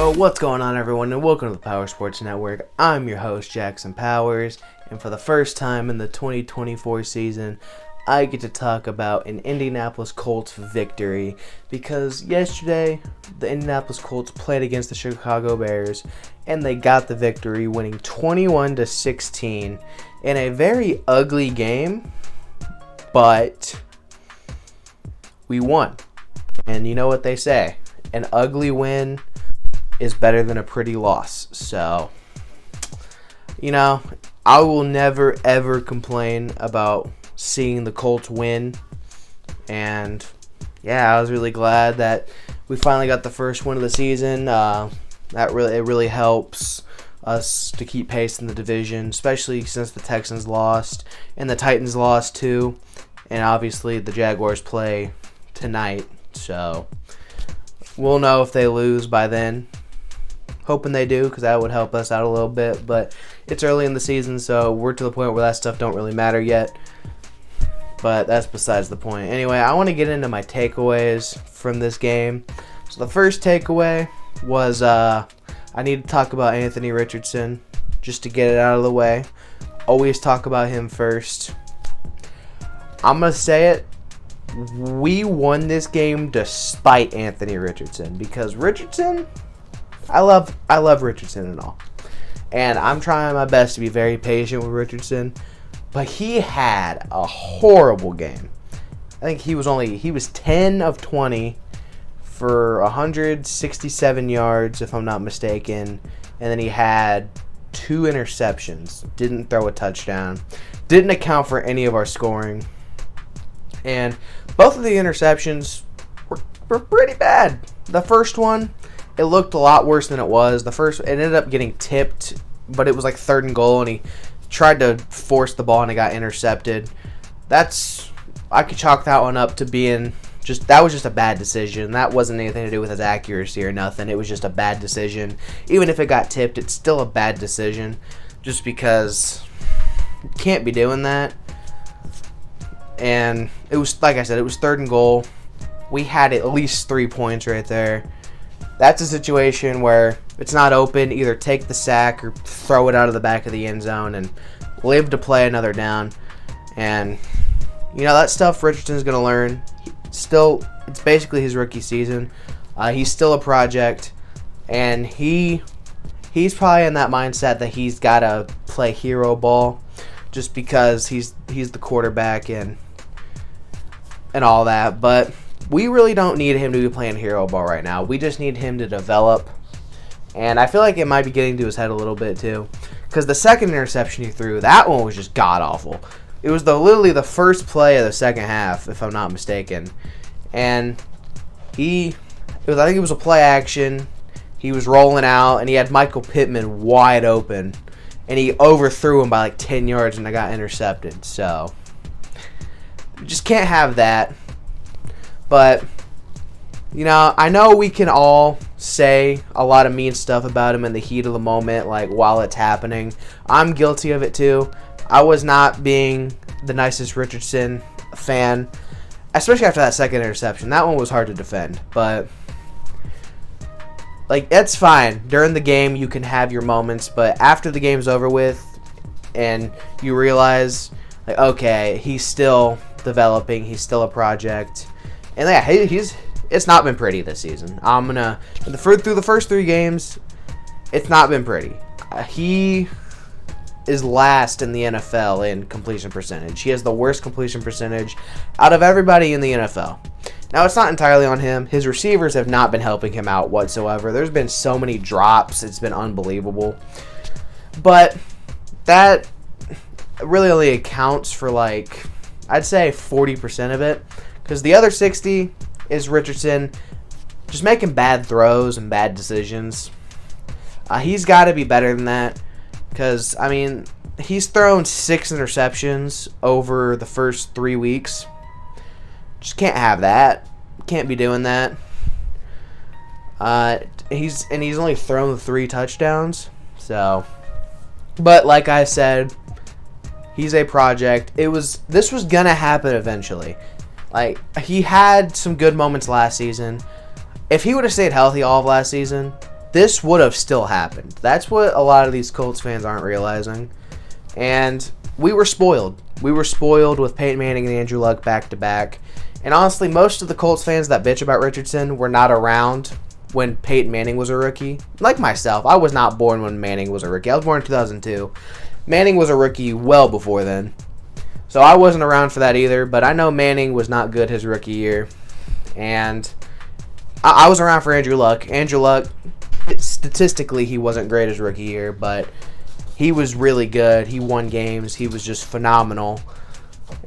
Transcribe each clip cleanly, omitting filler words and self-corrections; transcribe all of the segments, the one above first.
Yo, what's going on, everyone, and welcome to the Power Sports Network. I'm your host, Jackson Powers, and for the first time in the 2024 season, I get to talk about an Indianapolis Colts victory, because yesterday, the Indianapolis Colts played against the Chicago Bears, and they got the victory, winning 21-16 in a very ugly game, but we won. And you know what they say, an ugly win is better than a pretty loss. So, I will never ever complain about seeing the Colts win. And I was really glad that we finally got the first win of the season. It really helps us to keep pace in the division, especially since the Texans lost and the Titans lost too. And obviously the Jaguars play tonight, so we'll know if they lose by then. Hoping they do, because that would help us out a little bit. But it's early in the season, so we're to the point where that stuff don't really matter yet. But that's besides the point. Anyway, I want to get into my takeaways from this game. So the first takeaway was I need to talk about Anthony Richardson, just to get it out of the way. Always talk about him first. I'm going to say it. We won this game despite Anthony Richardson, because Richardson, I love Richardson and all. And I'm trying my best to be very patient with Richardson, but he had a horrible game. I think he was 10 of 20 for 167 yards, if I'm not mistaken. And then he had 2 interceptions. Didn't throw a touchdown. Didn't account for any of our scoring. And both of the interceptions were pretty bad. The first one, it looked a lot worse than it was. It ended up getting tipped, but it was like 3rd and goal, and he tried to force the ball, and it got intercepted. I could chalk that one up to being that was just a bad decision. That wasn't anything to do with his accuracy or nothing. It was just a bad decision. Even if it got tipped, it's still a bad decision, just because you can't be doing that. And it was, like I said, it was 3rd and goal. We had at least 3 points right there. That's a situation where if it's not open, either take the sack or throw it out of the back of the end zone and live to play another down. And, that stuff Richardson's going to learn. It's basically his rookie season. He's still a project. And he's probably in that mindset that he's got to play hero ball just because he's the quarterback and all that. But we really don't need him to be playing hero ball right now. We just need him to develop. And I feel like it might be getting to his head a little bit too. Because the second interception he threw, that one was just god-awful. It was literally the first play of the second half, if I'm not mistaken. And I think it was a play action. He was rolling out, and he had Michael Pittman wide open. And he overthrew him by like 10 yards, and I got intercepted. So, you just can't have that. But, I know we can all say a lot of mean stuff about him in the heat of the moment, like while it's happening. I'm guilty of it too. I was not being the nicest Richardson fan, especially after that second interception. That one was hard to defend, but that's fine. During the game, you can have your moments, but after the game's over with and you realize, okay, he's still developing, he's still a project. And it's not been pretty this season. Through the first 3 games, it's not been pretty. He is last in the NFL in completion percentage. He has the worst completion percentage out of everybody in the NFL. Now, it's not entirely on him. His receivers have not been helping him out whatsoever. There's been so many drops. It's been unbelievable. But that really only accounts for I'd say 40% of it. Because the other 60 is Richardson just making bad throws and bad decisions. He's got to be better than that. Because, he's thrown 6 interceptions over the first 3 weeks. Just can't have that. Can't be doing that. He's only thrown 3 touchdowns. So, but like I said, he's a project. This was gonna happen eventually. He had some good moments last season. If he would have stayed healthy all of last season, this would have still happened. That's what a lot of these Colts fans aren't realizing. And we were spoiled. We were spoiled with Peyton Manning and Andrew Luck back-to-back. And honestly, most of the Colts fans that bitch about Richardson were not around when Peyton Manning was a rookie. Like myself, I was not born when Manning was a rookie. I was born in 2002. Manning was a rookie well before then. So I wasn't around for that either, but I know Manning was not good his rookie year. And I was around for Andrew Luck. Andrew Luck, statistically, he wasn't great his rookie year, but he was really good. He won games. He was just phenomenal.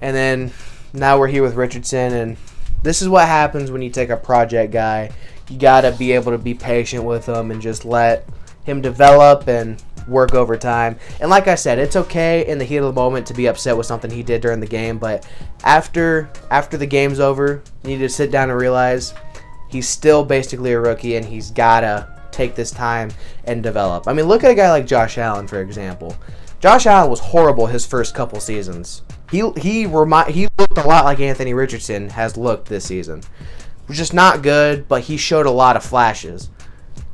And then now we're here with Richardson, and this is what happens when you take a project guy. You got to be able to be patient with him and just let him develop and work over time. And like I said, it's okay in the heat of the moment to be upset with something he did during the game, but after the game's over, you need to sit down and realize he's still basically a rookie, and he's got to take this time and develop. I mean, look at a guy like Josh Allen, for example. Josh Allen was horrible his first couple seasons. He looked a lot like Anthony Richardson has looked this season. Was just not good, but he showed a lot of flashes.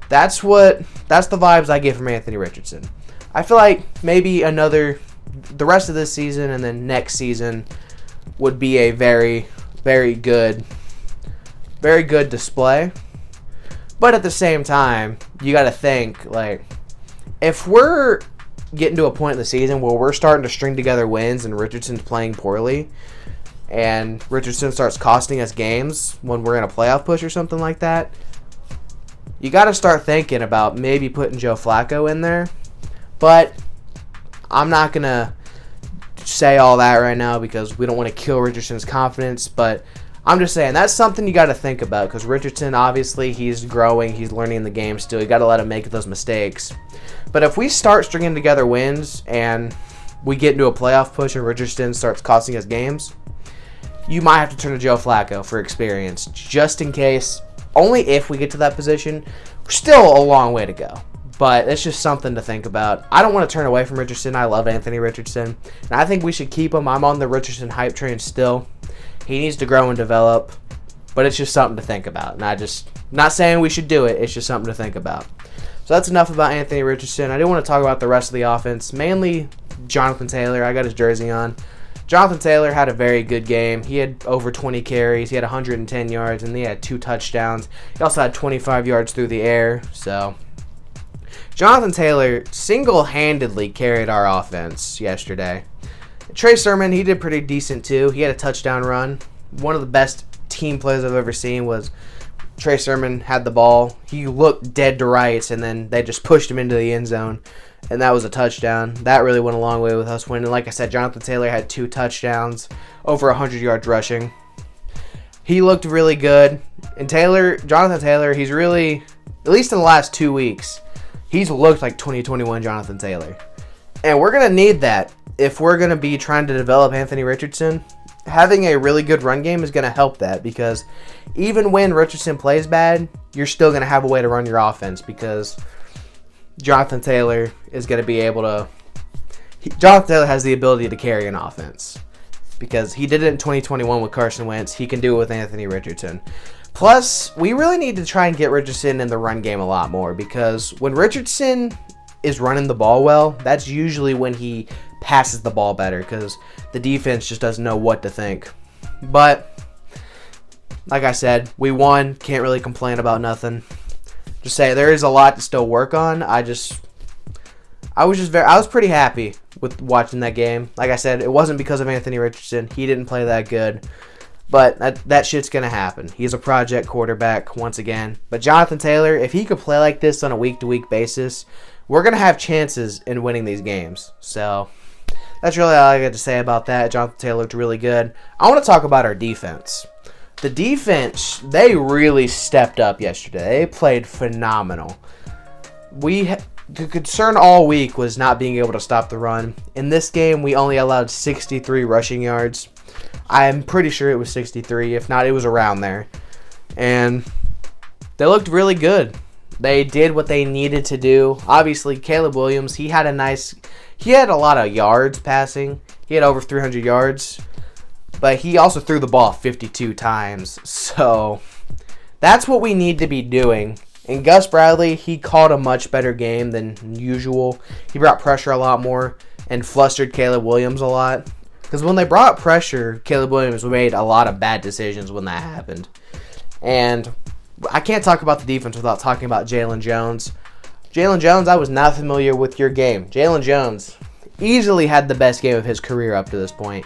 That's the vibes I get from Anthony Richardson. I feel like maybe the rest of this season and then next season would be a very, very good display. But at the same time, you got to think, like, if we're getting to a point in the season where we're starting to string together wins and Richardson's playing poorly, and Richardson starts costing us games when we're in a playoff push or something like that, you got to start thinking about maybe putting Joe Flacco in there. But I'm not going to say all that right now because we don't want to kill Richardson's confidence, but I'm just saying that's something you got to think about because Richardson, obviously, he's growing. He's learning the game still. You got to let him make those mistakes. But if we start stringing together wins and we get into a playoff push and Richardson starts costing us games, you might have to turn to Joe Flacco for experience just in case. Only if we get to that position. We're still a long way to go. But it's just something to think about. I don't want to turn away from Richardson. I love Anthony Richardson. And I think we should keep him. I'm on the Richardson hype train still. He needs to grow and develop, but it's just something to think about. And not saying we should do it. It's just something to think about. So that's enough about Anthony Richardson. I do want to talk about the rest of the offense, mainly Jonathan Taylor. I got his jersey on. Jonathan Taylor had a very good game. He had over 20 carries. He had 110 yards, and he had 2 touchdowns. He also had 25 yards through the air. So Jonathan Taylor single-handedly carried our offense yesterday. Trey Sermon, he did pretty decent too. He had a touchdown run. One of the best team plays I've ever seen was Trey Sermon had the ball. He looked dead to rights, and then they just pushed him into the end zone, and that was a touchdown. That really went a long way with us winning. Like I said, Jonathan Taylor had 2 touchdowns, over 100 yards rushing. He looked really good. And Jonathan Taylor, he's really, at least in the last 2 weeks, he's looked like 2021 Jonathan Taylor. And we're going to need that. If we're going to be trying to develop Anthony Richardson, having a really good run game is going to help that because even when Richardson plays bad, you're still going to have a way to run your offense because Jonathan Taylor is going to be able to... Jonathan Taylor has the ability to carry an offense because he did it in 2021 with Carson Wentz. He can do it with Anthony Richardson. Plus, we really need to try and get Richardson in the run game a lot more because when Richardson is running the ball well, that's usually when he passes the ball better because the defense just doesn't know what to think. But like I said, we won. Can't really complain about nothing. Just say there is a lot to still work on. I was pretty happy with watching that game. Like I said, it wasn't because of Anthony Richardson. He didn't play that good. But that shit's going to happen. He's a project quarterback once again. But Jonathan Taylor, if he could play like this on a week-to-week basis, we're going to have chances in winning these games. So that's really all I got to say about that. Jonathan Taylor looked really good. I want to talk about our defense. The defense, they really stepped up yesterday. They played phenomenal. The concern all week was not being able to stop the run. In this game, we only allowed 63 rushing yards. I'm pretty sure it was 63. If not, it was around there. And they looked really good. They did what they needed to do. Obviously, Caleb Williams, he had a lot of yards passing. He had over 300 yards. But he also threw the ball 52 times. So that's what we need to be doing And Gus Bradley, he called a much better game than usual. He brought pressure a lot more and flustered Caleb Williams a lot. Because when they brought pressure, Caleb Williams made a lot of bad decisions when that happened. And I can't talk about the defense without talking about Jalen Jones. Jalen Jones, I was not familiar with your game. Jalen Jones easily had the best game of his career up to this point.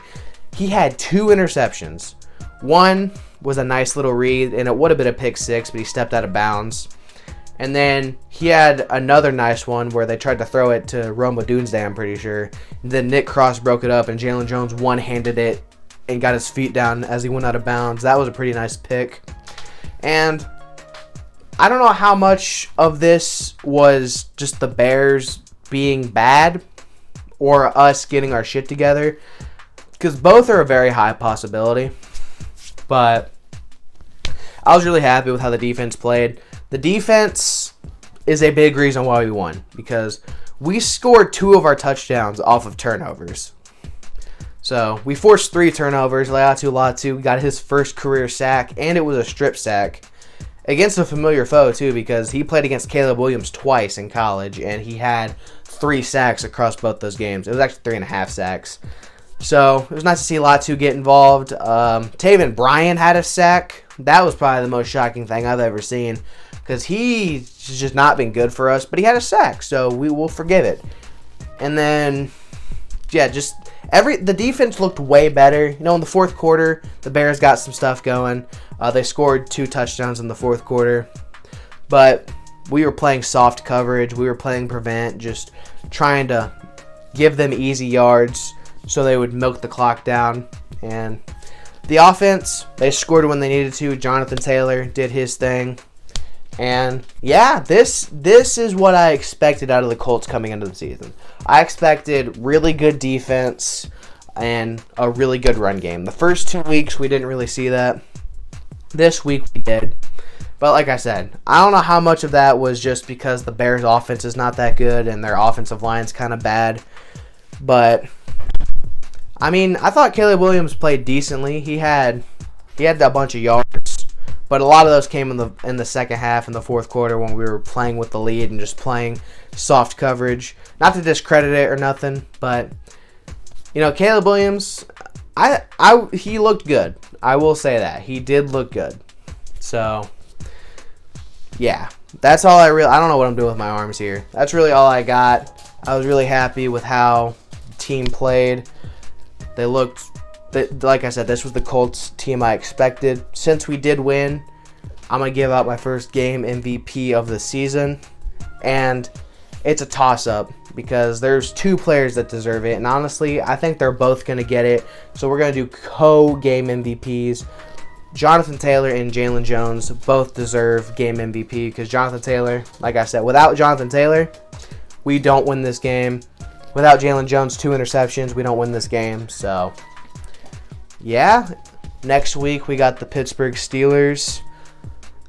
He had 2 interceptions. One was a nice little read, and it would have been a pick 6, but he stepped out of bounds. And then he had another nice one where they tried to throw it to Rome Odunze, I'm pretty sure. And then Nick Cross broke it up, and Jalen Jones one-handed it and got his feet down as he went out of bounds. That was a pretty nice pick. And I don't know how much of this was just the Bears being bad or us getting our shit together, because both are a very high possibility. But I was really happy with how the defense played. The defense is a big reason why we won, because we scored 2 of our touchdowns off of turnovers. So we forced 3 turnovers. Latu got his first career sack, and it was a strip sack against a familiar foe too, because he played against Caleb Williams twice in college, and he had 3 sacks across both those games. It was actually 3.5 sacks. So it was nice to see Latu get involved. Taven Bryan had a sack. That was probably the most shocking thing I've ever seen, because he's just not been good for us, but he had a sack, so we will forgive it. And then, yeah, just the defense looked way better. You know, in the fourth quarter, the Bears got some stuff going. They scored 2 touchdowns in the fourth quarter, but we were playing soft coverage. We were playing prevent, just trying to give them easy yards so they would milk the clock down. And the offense, they scored when they needed to. Jonathan Taylor did his thing. And yeah, this is what I expected out of the Colts coming into the season. I expected really good defense and a really good run game. The first 2 weeks, we didn't really see that. This week, we did. But like I said, I don't know how much of that was just because the Bears' offense is not that good and their offensive line's kind of bad. But I mean, I thought Caleb Williams played decently. He had a bunch of yards, but a lot of those came in the second half, in the fourth quarter, when we were playing with the lead and just playing soft coverage. Not to discredit it or nothing, but you know, Caleb Williams, he looked good. I will say that he did look good. So yeah, that's all I don't know what I'm doing with my arms here. That's really all I got. I was really happy with how the team played. They looked, like I said, this was the Colts team I expected. Since we did win, I'm going to give out my first game MVP of the season. And it's a toss-up because there's 2 players that deserve it. And honestly, I think they're both going to get it. So we're going to do co-game MVPs. Jonathan Taylor and Jalen Jones both deserve game MVP because Jonathan Taylor, like I said, without Jonathan Taylor, we don't win this game. Without Jalen Jones, 2 interceptions, we don't win this game. So, yeah. Next week, we got the Pittsburgh Steelers.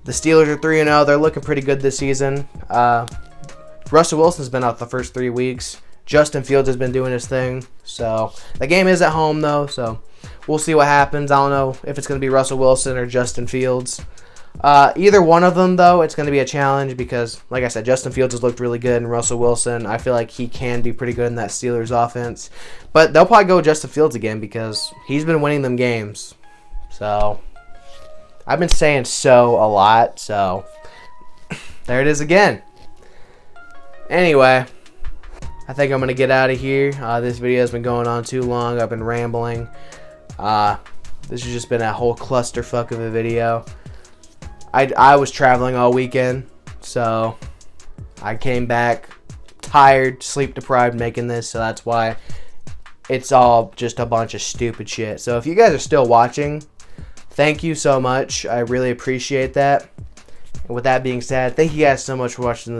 The Steelers are 3-0. They're looking pretty good this season. Russell Wilson's been out the first 3 weeks. Justin Fields has been doing his thing. So, the game is at home, though. So, we'll see what happens. I don't know if it's going to be Russell Wilson or Justin Fields. Either one of them, though, it's going to be a challenge because, like I said, Justin Fields has looked really good, and Russell Wilson, I feel like he can be pretty good in that Steelers offense. But they'll probably go with Justin Fields again because he's been winning them games. So, I've been saying so a lot, so there it is again. Anyway, I think I'm going to get out of here. This video has been going on too long. I've been rambling. This has just been a whole clusterfuck of a video. I was traveling all weekend, so I came back tired, sleep deprived making this, so that's why it's all just a bunch of stupid shit. So if you guys are still watching, thank you so much. I really appreciate that. And with that being said, thank you guys so much for watching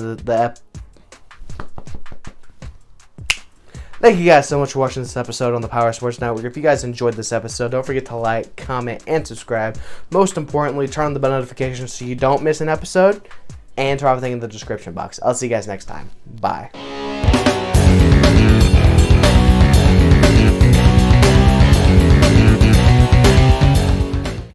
Thank you guys so much for watching this episode on the Power Sports Network. If you guys enjoyed this episode, don't forget to like, comment, and subscribe. Most importantly, turn on the bell notifications so you don't miss an episode, and turn everything in the description box. I'll see you guys next time. Bye.